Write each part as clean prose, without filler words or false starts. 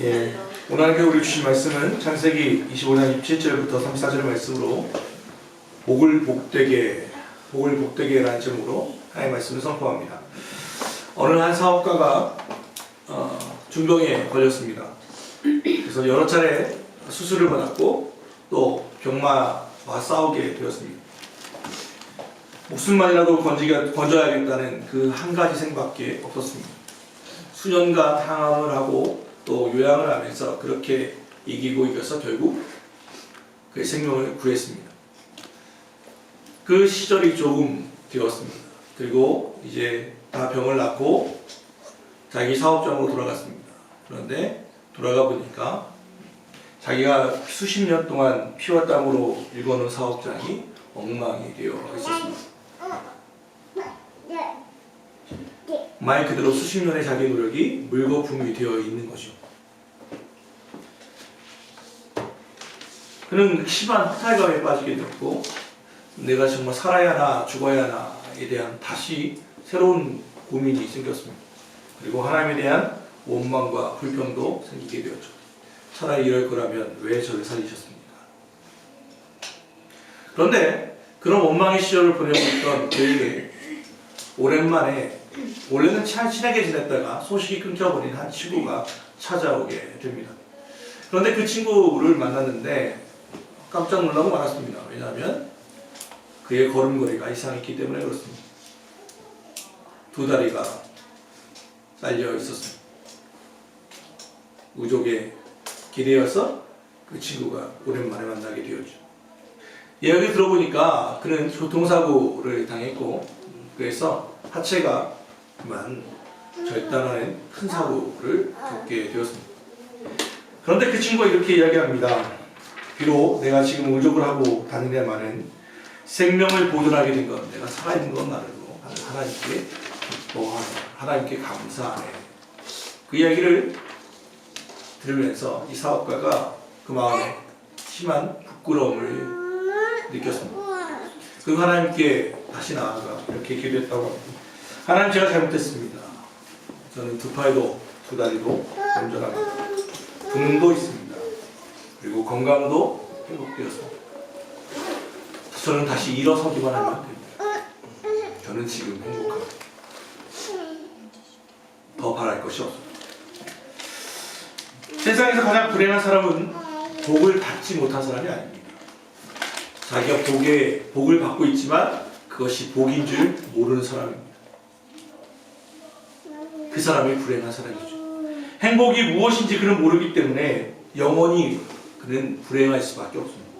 예, 오늘 하나님께 우리 주신 말씀은 창세기 25장 27절부터 34절 말씀으로 복을 복되게라는 제목으로 하나님의 말씀을 선포합니다. 어느 한 사업가가 중병에 걸렸습니다. 그래서 여러 차례 수술을 받았고 또 병마와 싸우게 되었습니다. 목숨만이라도 건져야겠다는 그 한 가지 생각밖에 없었습니다. 수년간 항암을 하고 또 요양을 하면서 그렇게 이겨서 결국 그의 생명을 구했습니다. 그 시절이 조금 되었습니다. 그리고 이제 다 병을 낫고 자기 사업장으로 돌아갔습니다. 그런데 돌아가 보니까 자기가 수십 년 동안 피와 땀으로 일궈놓은 사업장이 엉망이 되어 있었습니다. 말 그대로 수십 년의 자기 노력이 물거품이 되어 있는 거죠. 그는 심한 허탈감에 빠지게 되었고 내가 정말 살아야 하나 죽어야 하나에 대한 다시 새로운 고민이 생겼습니다. 그리고 하나님에 대한 원망과 불평도 생기게 되었죠. 차라리 이럴 거라면 왜 저를 살리셨습니까? 그런데 그런 원망의 시절을 보내고 있던 그에게 오랜만에 원래는 친하게 지냈다가 소식이 끊겨버린 한 친구가 찾아오게 됩니다. 그런데 그 친구를 만났는데 깜짝 놀라고 말았습니다. 왜냐하면 그의 걸음걸이가 이상했기 때문에 그렇습니다. 두 다리가 잘려 있었습니다. 우족의 길이어서 그 친구가 오랜만에 만나게 되었죠. 이야기 들어보니까 그는 교통사고를 당했고 그래서 하체가 그만 절단하는 큰 사고를 겪게 되었습니다. 그런데 그 친구가 이렇게 이야기합니다. 비록 내가 지금 우족을 하고 다니냐마는 생명을 보존하게 된 건 내가 살아있는 것만으로 하나님께 기뻐하네, 하나님께 감사하네. 그 이야기를 들으면서 이 사업가가 그 마음에 심한 부끄러움을 느꼈습니다. 그 하나님께 다시 나아가 이렇게 기도했다고 합니다. 하나님, 제가 잘못했습니다. 저는 두 팔도 두 다리도 온전합니다. 부능도 있습니다. 그리고 건강도 회복되었습니다. 저는 다시 일어서기만 하면 됩니다. 저는 지금 행복합니다. 더 바랄 것이 없습니다. 세상에서 가장 불행한 사람은 복을 받지 못한 사람이 아닙니다. 자기가 복을 받고 있지만 그것이 복인 줄 모르는 사람입니다. 그 사람이 불행한 사람이죠. 행복이 무엇인지 그는 모르기 때문에 영원히 그는 불행할 수밖에 없습니다.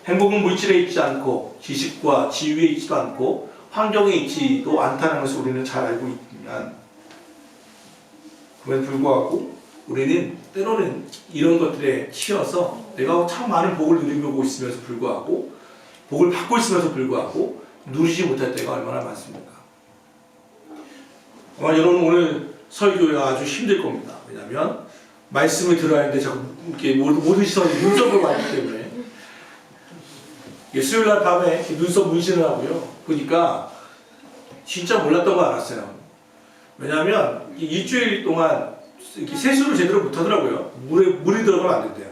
행복은 물질에 있지 않고 지식과 지위에 있지도 않고 환경에 있지도 않다는 것을 우리는 잘 알고 있지만 그럼에도 불구하고 우리는 때로는 이런 것들에 치여서 내가 참 많은 복을 누리고 있으면서 불구하고 복을 받고 있으면서 불구하고 누리지 못할 때가 얼마나 많습니까? 아마 여러분 오늘 설교가 아주 힘들 겁니다. 왜냐하면 말씀을 들어야 하는데 자꾸 이렇게 모든 시선이 눈썹으로 왔기 때문에 수요일날 밤에 눈썹 문신을 하고요. 보니까 진짜 몰랐던 거 알았어요. 왜냐하면 일주일 동안 이렇게 세수를 제대로 못하더라고요. 물이 들어가면 안 된대요.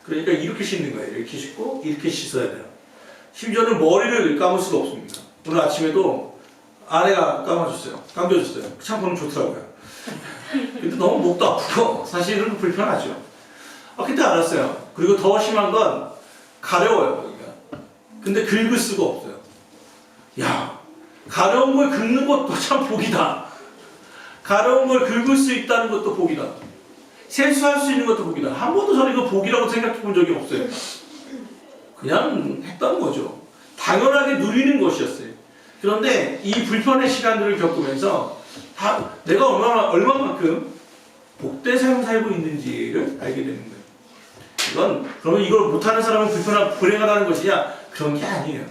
그러니까 이렇게 씻는 거예요. 이렇게 씻고 이렇게 씻어야 돼요. 심지어는 머리를 감을 수가 없습니다. 오늘 아침에도 아내가 감겨줬어요. 샴푸는 좋더라고요. 근데 너무 목도 아프고 사실은 불편하죠. 그때 알았어요. 그리고 더 심한 건 가려워요. 여기가. 근데 긁을 수가 없어요. 야, 가려운 걸 긁는 것도 참 복이다. 가려운 걸 긁을 수 있다는 것도 복이다. 세수할 수 있는 것도 복이다. 한 번도 저는 이거 복이라고 생각해 본 적이 없어요. 그냥 했던 거죠. 당연하게 누리는 것이었어요. 그런데 이 불편의 시간들을 겪으면서 내가 얼마만큼 복된 삶을 살고 있는지를 알게 되는 거예요. 그러면 이걸 못하는 사람은 불행하다는 것이냐? 그런 게 아니에요.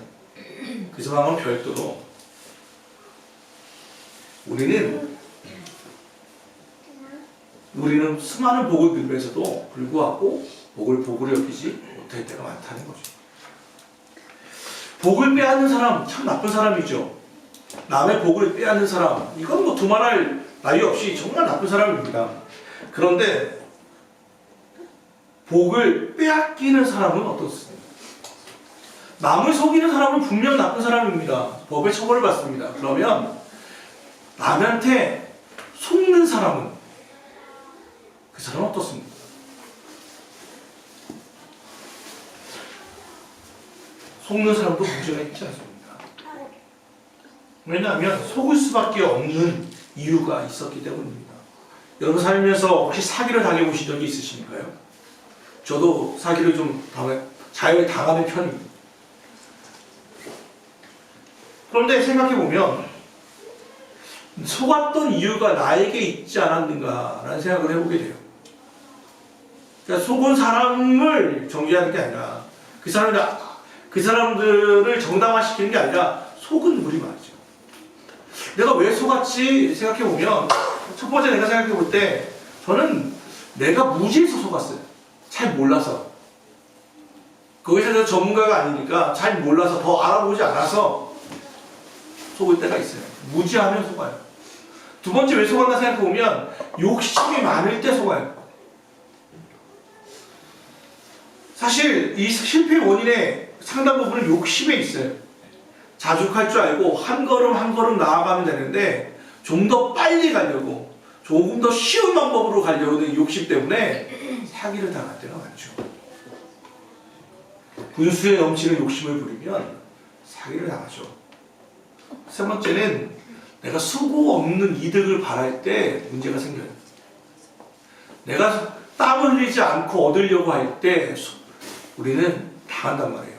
그 상황은 별도로 우리는 수많은 복을 누리면서도 불구하고 복을 복으로 여기지 못할 때가 많다는 거죠. 복을 빼앗는 사람 참 나쁜 사람이죠. 남의 복을 빼앗는 사람, 이건 두말할 나위 없이 정말 나쁜 사람입니다. 그런데 복을 빼앗기는 사람은 어떻습니까? 남을 속이는 사람은 분명 나쁜 사람입니다. 법의 처벌을 받습니다. 그러면 남한테 속는 사람은 그 사람은 어떻습니까? 속는 사람도 문제가 있지 않습니까? 왜냐하면 속을 수밖에 없는 이유가 있었기 때문입니다. 여러분 살면서 혹시 사기를 당해보신 적이 있으십니까요? 저도 사기를 좀 잘 당하는 편입니다. 그런데 생각해보면 속았던 이유가 나에게 있지 않았는가라는 생각을 해보게 돼요. 그러니까 속은 사람을 정죄하는 게 아니라 그 사람들을 정당화시키는 게 아니라 속은 우리 말이죠. 내가 왜 속았지 생각해보면 첫 번째 내가 생각해볼 때 저는 내가 무지해서 속았어요. 잘 몰라서. 거기서 저 전문가가 아니니까 잘 몰라서 더 알아보지 않아서 속을 때가 있어요. 무지하면 속아요. 두 번째 왜 속았나 생각해보면 욕심이 많을 때 속아요. 사실 이 실패의 원인의 상당 부분은 욕심에 있어요. 자족할 줄 알고 한 걸음 한 걸음 나아가면 되는데 좀 더 빨리 가려고 조금 더 쉬운 방법으로 가려고 하는 욕심 때문에 사기를 당할 때가 많죠. 분수에 넘치는 욕심을 부리면 사기를 당하죠. 세 번째는 내가 수고 없는 이득을 바랄 때 문제가 생겨요. 내가 땀 흘리지 않고 얻으려고 할 때 우리는 당한단 말이에요.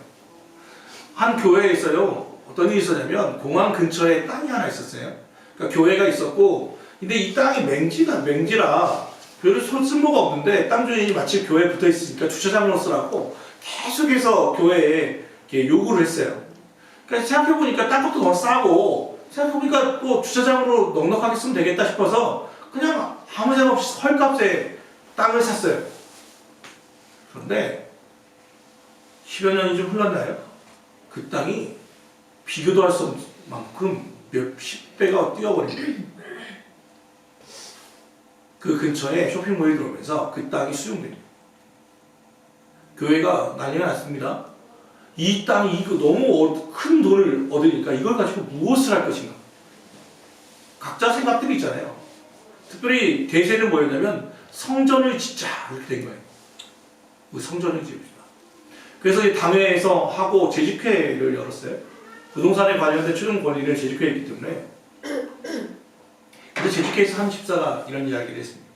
한 교회에 있어요. 어떤 일이 있었냐면 공항 근처에 땅이 하나 있었어요. 그러니까 교회가 있었고 근데 이 땅이 맹지라 별로 쓸모가 없는데 땅 주인이 마치 교회에 붙어 있으니까 주차장으로 쓰라고 계속해서 교회에 요구를 했어요. 그러니까 생각해보니까 땅값도 너무 싸고 생각해보니까 또 주차장으로 넉넉하게 쓰면 되겠다 싶어서 그냥 아무 생각 없이 헐값에 땅을 샀어요. 그런데 10여 년이 좀 흘렀나요? 그 땅이 비교도 할 수 없을 만큼 몇십 배가 뛰어버린 거예요. 그 근처에 쇼핑몰이 들어오면서 그 땅이 수용됩니다. 교회가 난리가 났습니다. 이 땅이 너무 큰 돈을 얻으니까 이걸 가지고 무엇을 할 것인가? 각자 생각들이 있잖아요. 특별히 대세는 뭐였냐면 성전을 짓자 이렇게 된 거예요. 성전을 지읍시다. 그래서 이 당회에서 하고 재직회를 열었어요. 부동산에 관련된 최종 권리를 재직회했기 때문에. 근데 재직회에서 한 집사가 이런 이야기를 했습니다.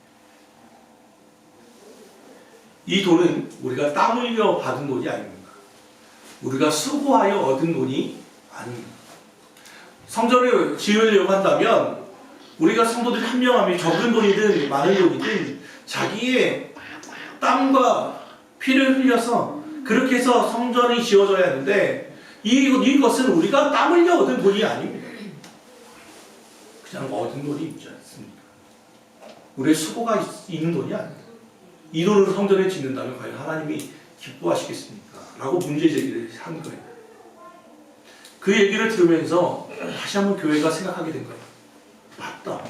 이 돈은 우리가 땀 흘려 받은 돈이 아닙니다. 우리가 수고하여 얻은 돈이 아닙니다. 성전을 지으려고 한다면 우리가 성도들이 한 명하면 적은 돈이든 많은 돈이든 자기의 땀과 피를 흘려서 그렇게 해서 성전이 지어져야 하는데 이것은 우리가 땀 흘려 얻은 돈이 아닙니다. 그냥 얻은 돈이 있지 않습니까? 우리의 수고가 있는 돈이 아닙니다. 이 돈으로 성전을 짓는다면 과연 하나님이 기뻐하시겠습니까? 라고 문제 제기를 한 거예요. 그 얘기를 들으면서 다시 한번 교회가 생각하게 된 거예요. 맞다.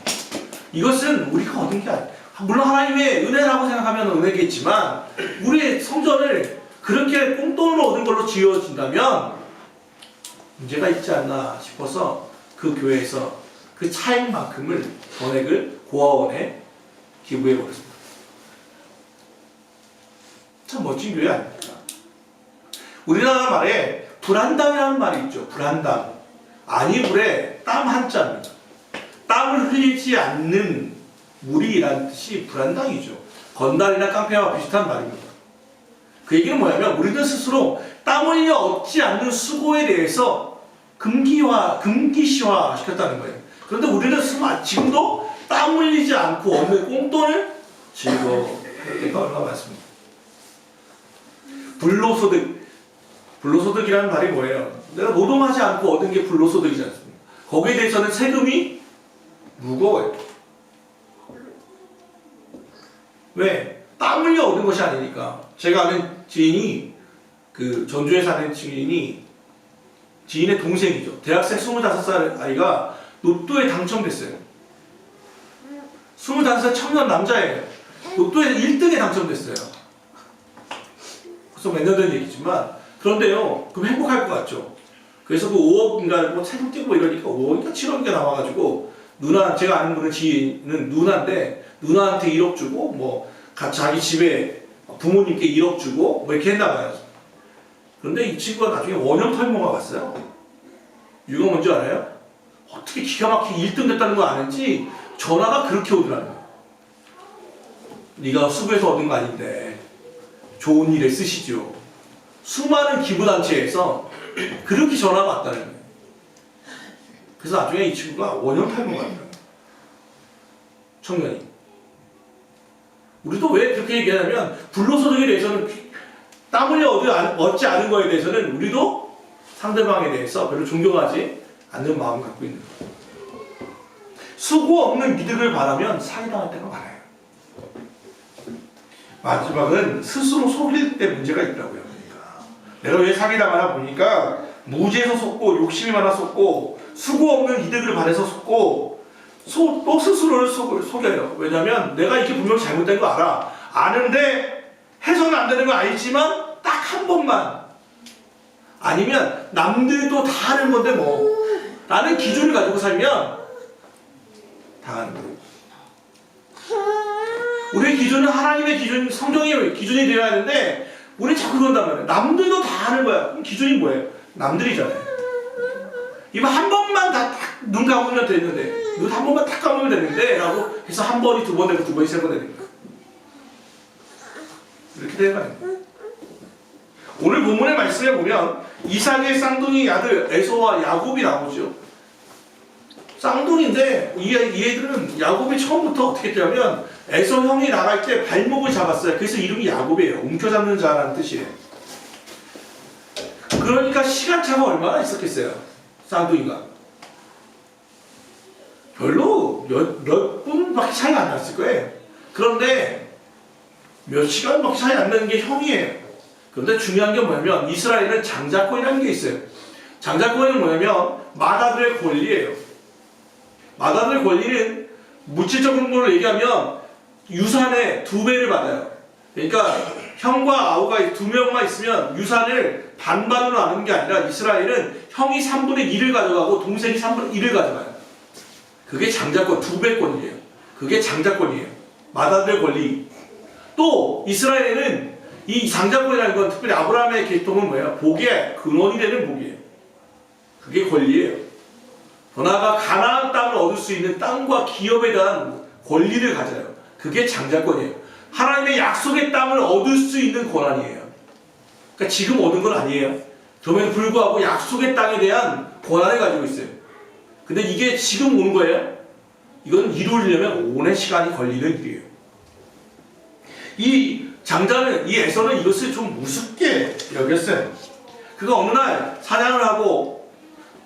이것은 우리가 얻은 게 아니야. 물론 하나님의 은혜라고 생각하면 은혜겠지만 우리의 성전을 그렇게 꽁돈으로 얻은 걸로 지어진다면 문제가 있지 않나 싶어서 그 교회에서 그 차액만큼을 전액을 고아원에 기부해버렸습니다. 참 멋진 교회 아닙니까? 우리나라 말에 불안당이라는 말이 있죠. 불안당. 아니불에 땀 한자입니다. 땀을 흘리지 않는 무리라는 뜻이 불안당이죠. 건달이나 깡패와 비슷한 말입니다. 그 얘기는 뭐냐면 우리들 스스로 땀 흘려 얻지 않는 수고에 대해서 금기시화 시켰다는 거예요. 그런데 우리는 지금도 땀 흘리지 않고 얻는 꽁돈을 즐거워할 때가 얼마나 많습니다. 불로소득이라는 말이 뭐예요? 내가 노동하지 않고 얻은 게 불로소득이지 않습니까? 거기에 대해서는 세금이 무거워요. 왜? 땀 흘려 얻은 것이 아니니까. 제가 아는 지인이 전주에 사는 지인의 동생이죠. 대학생 25살 아이가 로또에 당첨됐어요. 25살 청년 남자예요. 로또에 1등에 당첨됐어요. 벌써 몇 년 된 얘기지만 그런데요. 그럼 행복할 것 같죠. 그래서 그 5억인가 뭐 세금 떼고 이러니까 5억인가 7억인가 남아가지고 누나 제가 아는 분은 지인은 누나인데 누나한테 1억 주고 뭐 자기 집에 부모님께 1억 주고 뭐 이렇게 했나 봐요. 그런데 이 친구가 나중에 원형 탈모가 왔어요. 이유가 뭔지 알아요? 어떻게 기가 막히게 1등 됐다는 거 아는지 전화가 그렇게 오더라는 거예요. 네가 수구에서 얻은 거 아닌데 좋은 일에 쓰시죠. 수많은 기부단체에서 그렇게 전화가 왔다는 거예요. 그래서 나중에 이 친구가 원형 탈모가 왔더라고요. 청년이. 우리도 왜 그렇게 얘기하냐면 불로소득에 대해서는 땀 흘려 얻지 않은 거에 대해서는 우리도 상대방에 대해서 별로 존경하지 않는 마음을 갖고 있는 거예요. 수고 없는 이득을 바라면 사기당할 때가 많아요. 마지막은 스스로 속일 때 문제가 있더라고요. 그러니까 내가 왜 사기당하나 보니까 무지에서 속고 욕심이 많아 속고 수고 없는 이득을 바라서 속고 또 스스로를 속여요. 왜냐면 내가 이게 분명히 잘못된 거 알아. 아는데 해서는 안 되는 거 알지만 딱 한 번만 아니면 남들도 다 하는 건데 뭐 라는 기준을 가지고 살면 당하는 거예요. 우리의 기준은 하나님의 기준, 성경의 기준이 되어야 하는데 우리 자꾸 그런단 말이에요. 남들도 다 하는 거야. 그럼 기준이 뭐예요? 남들이잖아요. 이거 한 번만 다 눈 감으면 되는데 눈 한 번만 딱 감으면 되는데 라고 해서 한 번이 두 번 되고 두 번이 세 번 되는 거예요. 이렇게 되는 거예요. 오늘 본문의 말씀에 보면 이삭의 쌍둥이 아들 에서와 야곱이 나오죠. 쌍둥이인데 이 애들은 야곱이 처음부터 어떻게 했냐면 에서 형이 나갈 때 발목을 잡았어요. 그래서 이름이 야곱이에요. 움켜잡는 자라는 뜻이에요. 그러니까 시간차가 얼마나 있었겠어요. 쌍둥이가 별로 몇 분밖에 차이가 안 났을 거예요. 그런데 몇 시간밖에 차이 안 나는 게 형이에요. 그런데 중요한 게 뭐냐면 이스라엘은 장자권이라는 게 있어요. 장자권은 뭐냐면 맏아들의 권리예요. 맏아들의 권리는 물질적 근거로 얘기하면 유산의 2배를 받아요. 그러니까 형과 아우가 2명만 있으면 유산을 반반으로 나누는 게 아니라 이스라엘은 형이 3분의 1을 가져가고 동생이 3분의 1을 가져가요. 그게 장자권 2배권이에요. 그게 장자권이에요. 맏아들의 권리. 또 이스라엘에는 이 장자권이라는 건 특별히 아브라함의 계통은 뭐예요? 복의 근원이 되는 복이에요. 그게 권리예요. 더 나아가 가나안 땅을 얻을 수 있는 땅과 기업에 대한 권리를 가져요. 그게 장자권이에요. 하나님의 약속의 땅을 얻을 수 있는 권한이에요. 그러니까 지금 얻은 건 아니에요. 그럼에도 불구하고 약속의 땅에 대한 권한을 가지고 있어요. 근데 이게 지금 오는 거예요? 이건 이루려면 오랜 시간이 걸리는 일이에요. 이 장자는, 이 에서는 이것을 좀 우습게 여겼어요. 그가 어느 날 사냥을 하고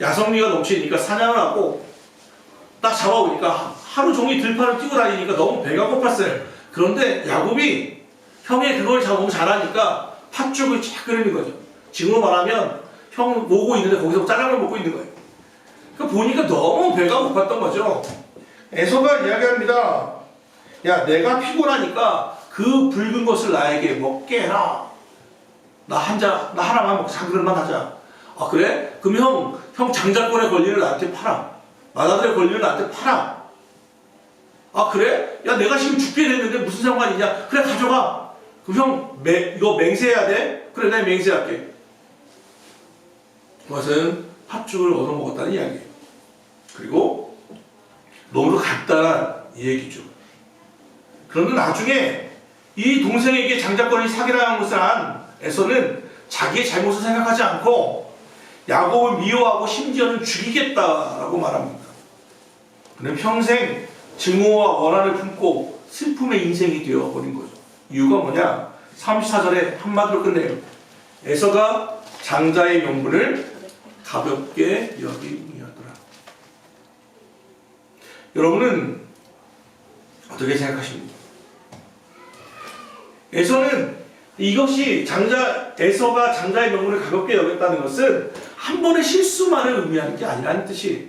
야성미가 넘치니까 사냥을 하고 딱 잡아오니까 하루 종일 들판을 뛰고 다니니까 너무 배가 고팠어요. 그런데 야곱이 형이 그걸 너무 잘하니까 팥죽을 쫙 끓이는 거죠. 지금으로 말하면 형 오고 있는데 거기서 짜장면 먹고 있는 거예요. 그러니까 보니까 너무 배가 고팠던 거죠. 에서가 이야기합니다. 야, 내가 피곤하니까 그 붉은 것을 나에게 먹게 해라. 나 하나만 먹자. 한 그릇만 하자. 아, 그래? 그럼 형 장자권의 권리를 나한테 팔아. 맏아들의 권리를 나한테 팔아. 아, 그래? 야, 내가 지금 죽게 됐는데 무슨 상관이냐? 그래, 가져가. 그럼 형, 이거 맹세해야 돼? 그래, 내가 맹세할게. 그것은 팥죽을 얻어먹었다는 이야기예요. 그리고 너무도 간단한 얘기죠. 그런데 나중에 이 동생에게 장자권을 사기라는 것을 안 에서는 자기의 잘못을 생각하지 않고 야곱을 미워하고 심지어는 죽이겠다라고 말합니다. 그는 평생 증오와 원한을 품고 슬픔의 인생이 되어버린 거죠. 이유가 뭐냐? 34절에 한마디로 끝내요. 에서가 장자의 명분을 가볍게 여김이었더라. 여러분은 어떻게 생각하십니까? 에서는 이것이 에서가 장자의 명분을 가볍게 여겼다는 것은 한 번의 실수만을 의미하는 게 아니라는 뜻이에요.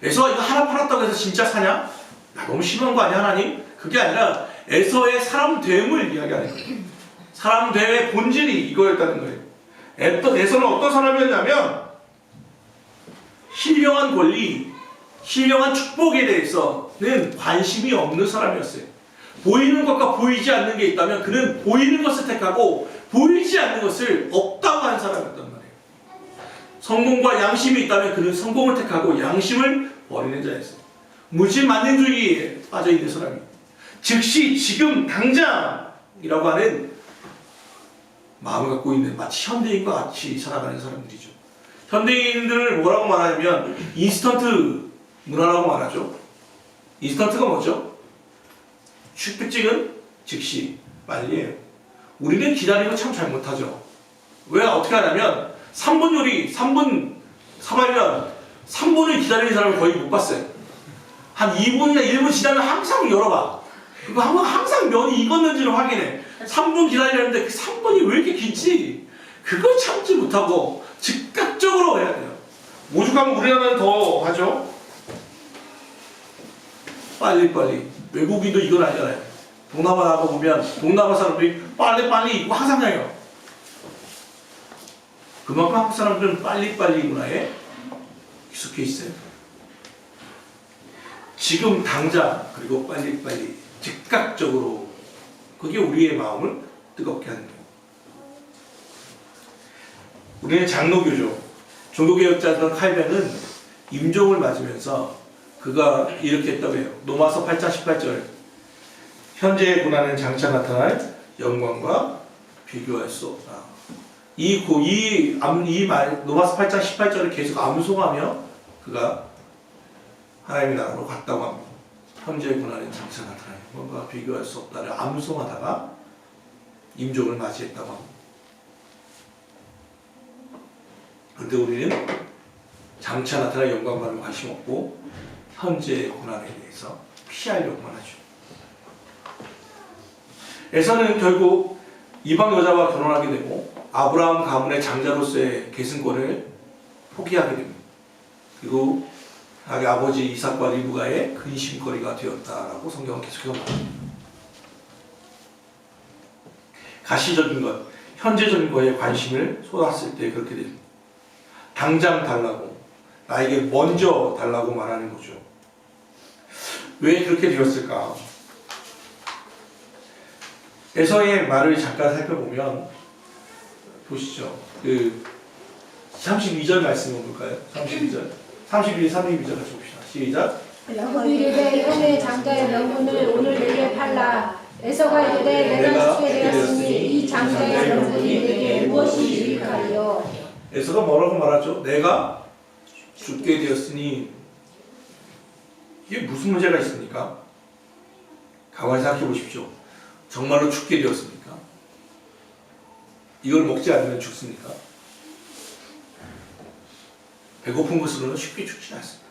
에서가 이거 하나 팔았다고 해서 진짜 사냐? 야, 너무 심한 거 아니야, 하나님? 그게 아니라 에서의 사람됨을 이야기하는 거예요. 사람 되의 본질이 이거였다는 거예요. 에서는 어떤 사람이었냐면 신령한 권리, 신령한 축복에 대해서는 관심이 없는 사람이었어요. 보이는 것과 보이지 않는 게 있다면 그는 보이는 것을 택하고 보이지 않는 것을 없다고 하는 사람이었단 말이에요. 성공과 양심이 있다면 그는 성공을 택하고 양심을 버리는 자였어요. 무신만능주의에 빠져있는 사람이에요. 즉시 지금 당장이라고 하는 마음을 갖고 있는 마치 현대인과 같이 살아가는 사람들이죠. 현대인들을 뭐라고 말하냐면 인스턴트 문화라고 말하죠. 인스턴트가 뭐죠? 특징은 즉시, 빨리예요. 우리는 기다리는 거 참 잘못하죠. 왜 어떻게 하냐면 3분 요리, 3분 사발면 3분을 기다리는 사람을 거의 못 봤어요. 한 2분이나 1분 지나면 항상 열어봐. 그거 항상 면이 익었는지를 확인해. 3분 기다리는데 그 3분이 왜 이렇게 길지? 그걸 참지 못하고 즉각적으로 해야 돼요. 오죽하면 우리나라는 더 하죠. 빨리빨리. 외국인도 이건 아니잖아요. 동남아 나가 보면 동남아 사람들이 빨리빨리 입고 항상 해요. 그만큼 한국 사람들은 빨리빨리 문화에 익숙해 있어요. 지금 당장 그리고 빨리빨리 즉각적으로 그게 우리의 마음을 뜨겁게 하는 거예요. 우리는 장로교죠. 종교개혁자였던 칼뱅은 임종을 맞으면서 그가 이렇게 했다고 해요. 로마서 8장 18절 현재의 고난은 장차 나타날 영광과 비교할 수 없다. 로마서 8장 18절을 계속 암송하며 그가 하나님의 나라로 갔다고 합니다. 현재의 고난은 장차 나타날 영광과 비교할 수 없다를 암송하다가 임종을 맞이했다고 합니다. 그런데 우리는 장차 나타날 영광과는 관심 없고 현재의 고난에 대해서 피하려고만 하죠. 에서는 결국 이방 여자와 결혼하게 되고 아브라함 가문의 장자로서의 계승권을 포기하게 됩니다. 그리고 자기 아버지 이삭과 리브가의 근심거리가 되었다라고 성경은 계속해서 말합니다. 가시적인 것, 현재적인 것에 관심을 쏟았을 때 그렇게 됩니다. 당장 달라고, 나에게 먼저 달라고 말하는 거죠. 왜 그렇게 되었을까? 에서의 말을 잠깐 살펴보면 보시죠. 32절 말씀을 볼까요? 32절. 32절 같이 봅시다. 시작. 야곱이 이르되 형의 장자의 명분을 오늘 내게 팔라. 에서가 이르되 내가 죽게 되었으니 이 장자의 명분이 내게 무엇이 유익하리요? 에서가 뭐라고 말하죠? 내가 죽게 되었으니 이게 무슨 문제가 있습니까? 가만히 생각해 보십시오. 정말로 죽게 되었습니까? 이걸 먹지 않으면 죽습니까? 배고픈 것으로는 쉽게 죽지 않습니다.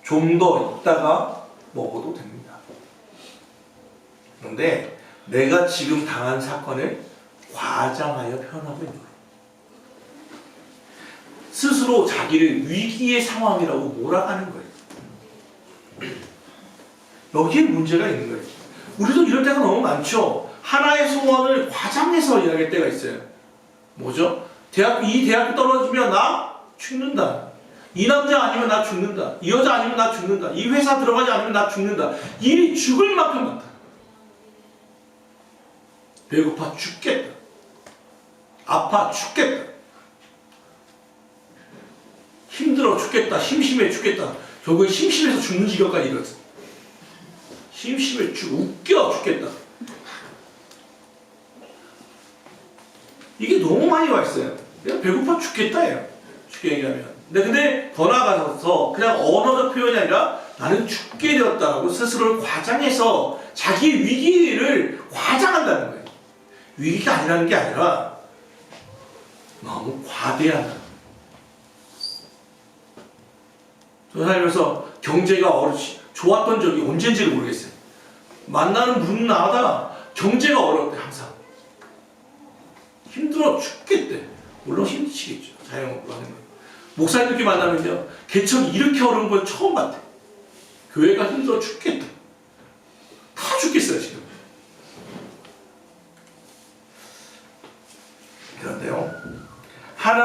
좀 더 있다가 먹어도 됩니다. 그런데 내가 지금 당한 사건을 과장하여 표현하고 있는 거예요. 스스로 자기를 위기의 상황이라고 몰아가는 거예요. 여기에 문제가 있는 거예요. 우리도 이럴 때가 너무 많죠. 하나의 소원을 과장해서 이야기할 때가 있어요. 뭐죠? 이 대학교 떨어지면 나 죽는다. 이 남자 아니면 나 죽는다. 이 여자 아니면 나 죽는다. 이 회사 들어가지 않으면 나 죽는다. 일이 죽을 만큼 많다. 배고파 죽겠다. 아파 죽겠다. 힘들어 죽겠다. 심심해 죽겠다. 결국에 심심해서 죽는 지경까지 이르렀어. 심심해 웃겨 죽겠다. 이게 너무 많이 와 있어요. 내가 배고파 죽겠다예요. 쉽게 얘기하면. 근데 더 나아가서 그냥 언어적 표현이 아니라 나는 죽게 되었다고 스스로를 과장해서 자기의 위기를 과장한다는 거예요. 위기가 아니라는 게 아니라 너무 과대한다. 저 살면서 경제가 좋았던 적이 언젠지를 모르겠어요. 만나는 분마다 경제가 어려웠대. 항상 힘들어 죽겠대. 물론 힘드시겠죠. 자영업으로 하는 거예요. 목사님들끼리 만나면요, 개척이 이렇게 어려운 걸 처음 봤대. 교회가 힘들어 죽겠다. 다 죽겠어요 지금.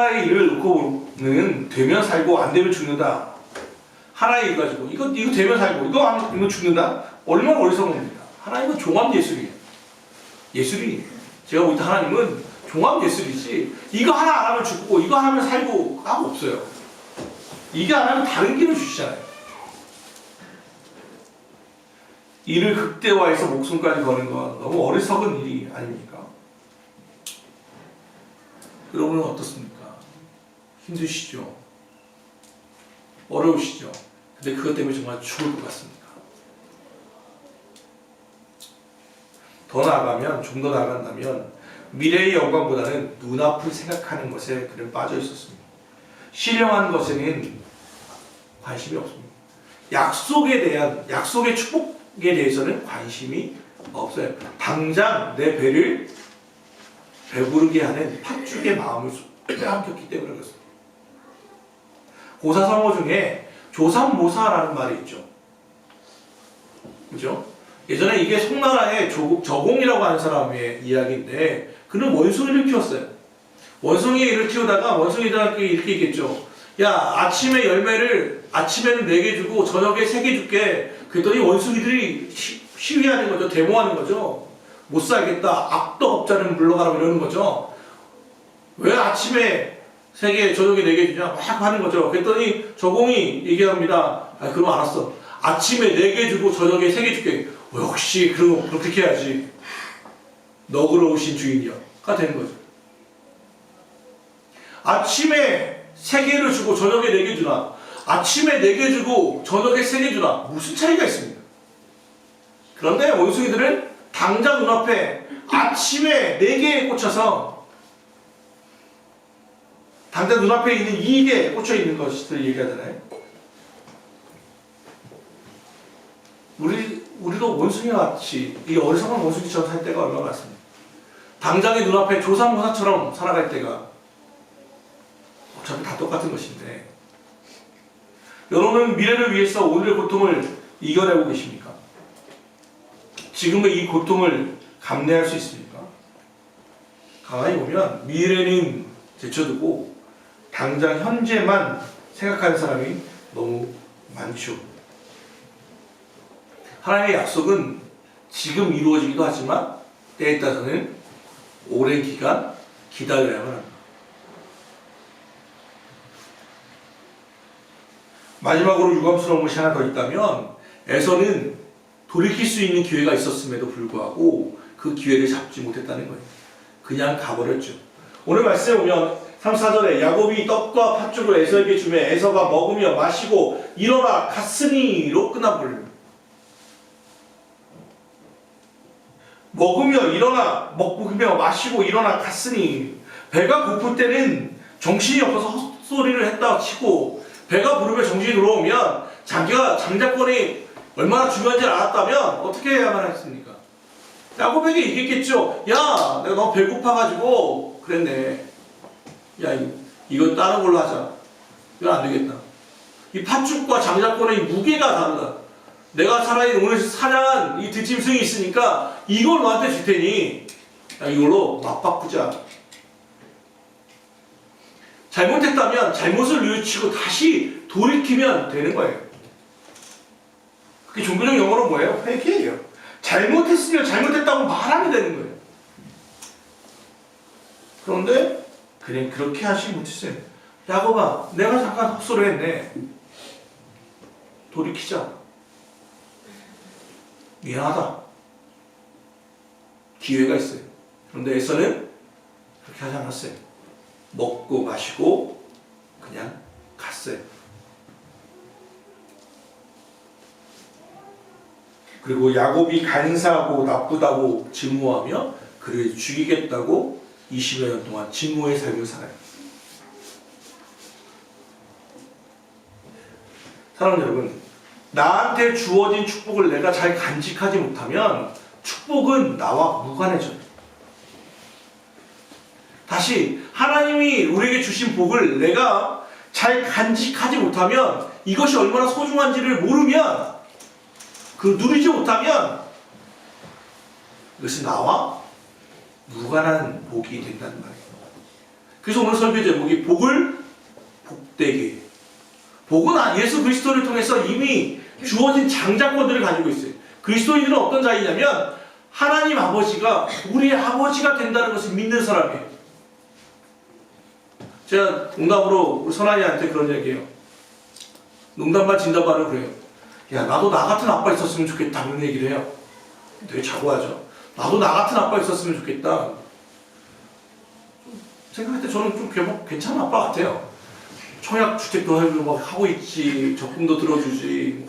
하나의 일을 놓고는 되면 살고 안 되면 죽는다. 하나의 일 가지고 이거 되면 살고 이거 안 되면 죽는다. 얼마나 어리석은 겁니다. 하나님은 종합 예술이에요. 예술이 제가 볼 때 하나님은 종합 예술이지 이거 하나 안 하면 죽고 이거 하면 살고 하고 없어요. 이게 안 하면 다른 길을 주시잖아요. 일을 극대화해서 목숨까지 거는 건 너무 어리석은 일이 아닙니까? 여러분은 어떻습니까? 힘드시죠? 어려우시죠? 근데 그것 때문에 정말 죽을 것 같습니까? 더 나아가면, 좀 더 나아간다면 미래의 영광보다는 눈앞을 생각하는 것에 그는 빠져 있었습니다. 신령한 것에는 관심이 없습니다. 약속의 축복에 대해서는 관심이 없어요. 당장 내 배를 배부르게 하는 팥죽의 마음을 빼앗겼기 때문에 그렇습니다. 고사성어 중에 조삼모사라는 말이 있죠. 그죠? 예전에 이게 송나라의 저공이라고 하는 사람의 이야기인데 그는 원숭이를 키웠어요. 원숭이를 키우다가 원숭이들한테 이렇게 얘기했죠. 야, 아침에 열매를 아침에는 4개 주고 저녁에 3개 줄게. 그랬더니 원숭이들이 시위하는 거죠. 데모하는 거죠. 못 살겠다. 악덕 업자는 물러가라고 이러는 거죠. 왜 아침에 3개 저녁에 4개 주냐 막 하는 거죠. 그랬더니 저공이 얘기합니다. 아, 그럼 알았어. 아침에 4개 주고 저녁에 3개 줄게. 역시 그렇게 해야지. 너그러우신 주인이여가 되는 거죠. 아침에 3개를 주고 저녁에 4개 주나 아침에 4개 주고 저녁에 3개 주나 무슨 차이가 있습니까? 그런데 원숭이들은 당장 눈앞에 아침에 4개에 꽂혀서 당장 눈앞에 있는 이익에 꽂혀 있는 것을 얘기하잖아요. 우리도 원숭이와 같이 이 어리석은 원숭이처럼 살 때가 얼마나 많습니다. 당장의 눈앞에 조삼모사처럼 살아갈 때가 어차피 다 똑같은 것인데 여러분은 미래를 위해서 오늘의 고통을 이겨내고 계십니까? 지금의 이 고통을 감내할 수 있습니까? 가만히 보면 미래는 제쳐두고 당장 현재만 생각하는 사람이 너무 많죠. 하나님의 약속은 지금 이루어지기도 하지만 때에 따라서는 오랜 기간 기다려야만 합니다. 마지막으로 유감스러운 것이 하나 더 있다면 에서는 돌이킬 수 있는 기회가 있었음에도 불구하고 그 기회를 잡지 못했다는 거예요. 그냥 가버렸죠. 오늘 말씀에 보면 3, 4절에 야곱이 떡과 팥죽을 에서에게 주며 에서가 먹으며 마시고 일어나 갔으니로 끝나버려요. 먹으며 마시고 일어나 갔으니 배가 고플 때는 정신이 없어서 헛소리를 했다 치고 배가 부르며 정신이 들어오면 자기가 장자권이 얼마나 중요한지 알았다면 어떻게 해야만 했습니까? 야곱에게 얘기했겠죠. 야, 내가 너무 배고파가지고 그랬네. 야, 이거 다른 걸로 하자. 이건 안 되겠다. 이 팥죽과 장자권의 무게가 다르다. 내가 차라리 오늘 사냥한 이 들짐승이 있으니까 이걸 너한테 줄 테니 야, 이걸로 맞바꾸자. 잘못했다면 잘못을 뉘우치고 다시 돌이키면 되는 거예요. 그게 종교적 용어로 뭐예요? 회개예요. 잘못했으면 잘못했다고 말하면 되는 거예요. 그런데 그냥 그렇게 하지 못했어요. 야곱아, 내가 잠깐 헛소리 했네. 돌이키자. 미안하다. 기회가 있어요. 그런데 에서는 그렇게 하지 않았어요. 먹고 마시고 그냥 갔어요. 그리고 야곱이 간사하고 나쁘다고 증오하며 그를 죽이겠다고 20여 년 동안 증오의 삶을 살아요. 사랑하는 여러분, 나한테 주어진 축복을 내가 잘 간직하지 못하면 축복은 나와 무관해져요. 다시 하나님이 우리에게 주신 복을 내가 잘 간직하지 못하면 이것이 얼마나 소중한지를 모르면 누리지 못하면 이것은 나와 무관한 복이 된다는 말이에요. 그래서 오늘 설교 제목이 복을 복되게. 복은 예수 그리스도를 통해서 이미 주어진 장자권들을 가지고 있어요. 그리스도인들은 어떤 자이냐면 하나님 아버지가 우리의 아버지가 된다는 것을 믿는 사람이에요. 제가 농담으로 우리 선아이한테 그런 얘기해요. 농담반 진담반을 그래요. 야, 나도 나 같은 아빠 있었으면 좋겠다 이런 얘기를 해요. 되게 자고하죠. 나도 나 같은 아빠 있었으면 좋겠다. 생각할 때 저는 좀 괜찮은 아빠 같아요. 청약 주택도 하고 있지, 적금도 들어주지,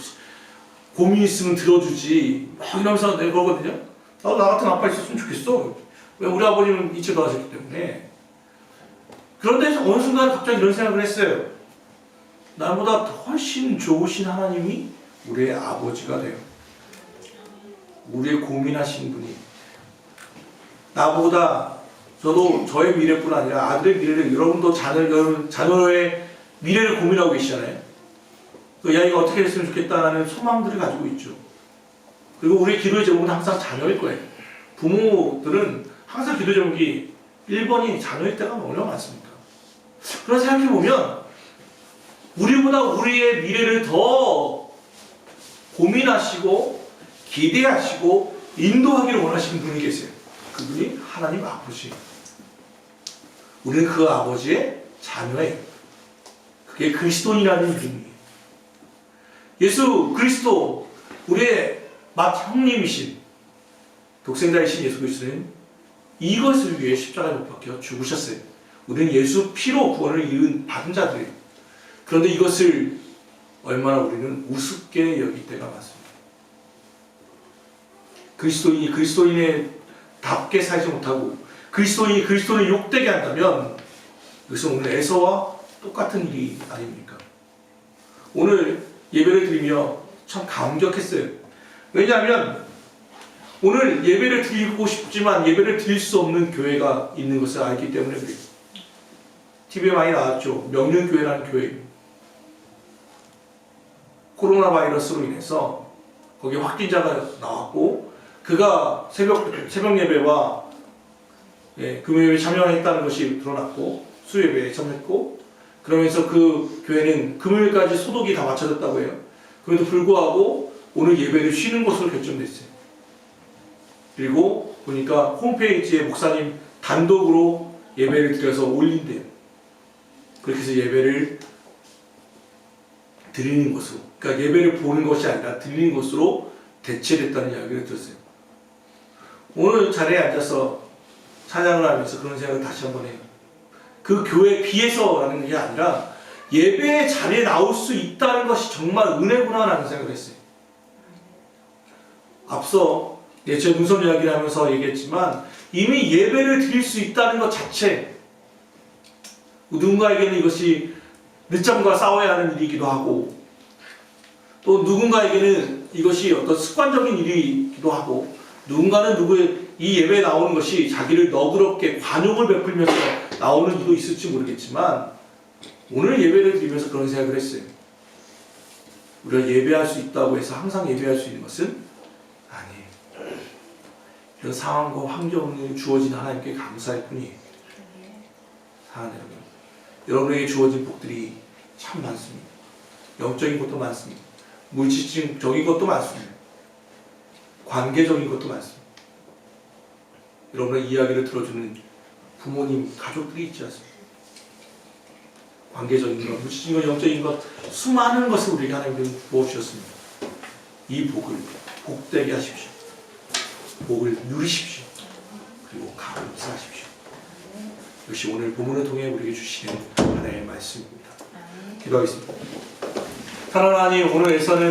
고민 있으면 들어주지, 막 이러면서 내가 그러거든요. 나도 나 같은 아빠 있었으면 좋겠어. 왜 우리 아버님은 일찍 돌아가셨기 때문에. 그런데 어느 순간 갑자기 이런 생각을 했어요. 나보다 훨씬 좋으신 하나님이 우리의 아버지가 돼요. 우리의 고민하신 분이. 나보다 저도 저의 미래뿐 아니라 아들의 미래를, 여러분도 자녀의 미래를 고민하고 계시잖아요. 그 아이가 어떻게 됐으면 좋겠다라는 소망들을 가지고 있죠. 그리고 우리의 기도의 제목은 항상 자녀일 거예요. 부모들은 항상 기도 제목이 1번이 자녀일 때가 얼마나 많습니까? 그런 생각해보면 우리보다 우리의 미래를 더 고민하시고 기대하시고 인도하기를 원하시는 분이 계세요. 그분이 하나님 아버지. 우리는 그 아버지의 자녀예요. 그게 그리스도인이라는 이름이에요. 예수 그리스도, 우리의 맏형님이신 독생자이신 예수 그리스도는 이것을 위해 십자가에 못 박혀 죽으셨어요. 우리는 예수 피로 구원을 받은 자들이에요. 그런데 이것을 얼마나 우리는 우습게 여길 때가 많습니다. 그리스도인이 그리스도인의 답게 살지 못하고 그리스도인이 그리스도를 욕되게 한다면 이것은 오늘 에서와 똑같은 일이 아닙니까? 오늘 예배를 드리며 참 감격했어요. 왜냐하면 오늘 예배를 드리고 싶지만 예배를 드릴 수 없는 교회가 있는 것을 알기 때문에 그래요. TV에 많이 나왔죠. 명륜교회라는 교회입니다. 코로나 바이러스로 인해서 거기 확진자가 나왔고 그가 새벽 예배와 금요 예배에 참여했다는 것이 드러났고 수요예배에 참여했고 그러면서 그 교회는 금요일까지 소독이 다 마쳐졌다고 해요. 그럼에도 불구하고 오늘 예배를 쉬는 것으로 결정됐어요. 그리고 보니까 홈페이지에 목사님 단독으로 예배를 드려서 올린대요. 그렇게 해서 예배를 드리는 것으로, 그러니까 예배를 보는 것이 아니라 드리는 것으로 대체됐다는 이야기를 들었어요. 오늘 자리에 앉아서 찬양을 하면서 그런 생각을 다시 한번 해요. 그 교회에 비해서라는 게 아니라 예배의 자리에 나올 수 있다는 것이 정말 은혜구나라는 생각을 했어요. 앞서 제 눈썹 이야기를 하면서 얘기했지만 이미 예배를 드릴 수 있다는 것 자체, 누군가에게는 이것이 늦잠과 싸워야 하는 일이기도 하고 또 누군가에게는 이것이 어떤 습관적인 일이기도 하고 누군가는 이 예배에 나오는 것이 자기를 너그럽게 관용을 베풀면서 나오는 일도 있을지 모르겠지만 오늘 예배를 드리면서 그런 생각을 했어요. 우리가 예배할 수 있다고 해서 항상 예배할 수 있는 것은 아니에요. 이런 상황과 환경이 주어진 하나님께 감사할 뿐이에요. 사랑하는 여러분, 여러분에게 주어진 복들이 참 많습니다. 영적인 것도 많습니다. 물질적인 것도 많습니다. 관계적인 것도 많습니다. 여러분의 이야기를 들어주는 부모님, 가족들이 있지 않습니까? 관계적인 것, 물질적인 것, 영적인 것, 수많은 것을 우리에게 하나님께서 부어주셨습니다. 이 복을 복되게 하십시오. 복을 누리십시오. 그리고 감사하십시오. 역시 오늘 본문을 통해 우리에게 주시는 하나님의 말씀입니다. 기도하겠습니다. 사랑하는 하나님, 오늘에서는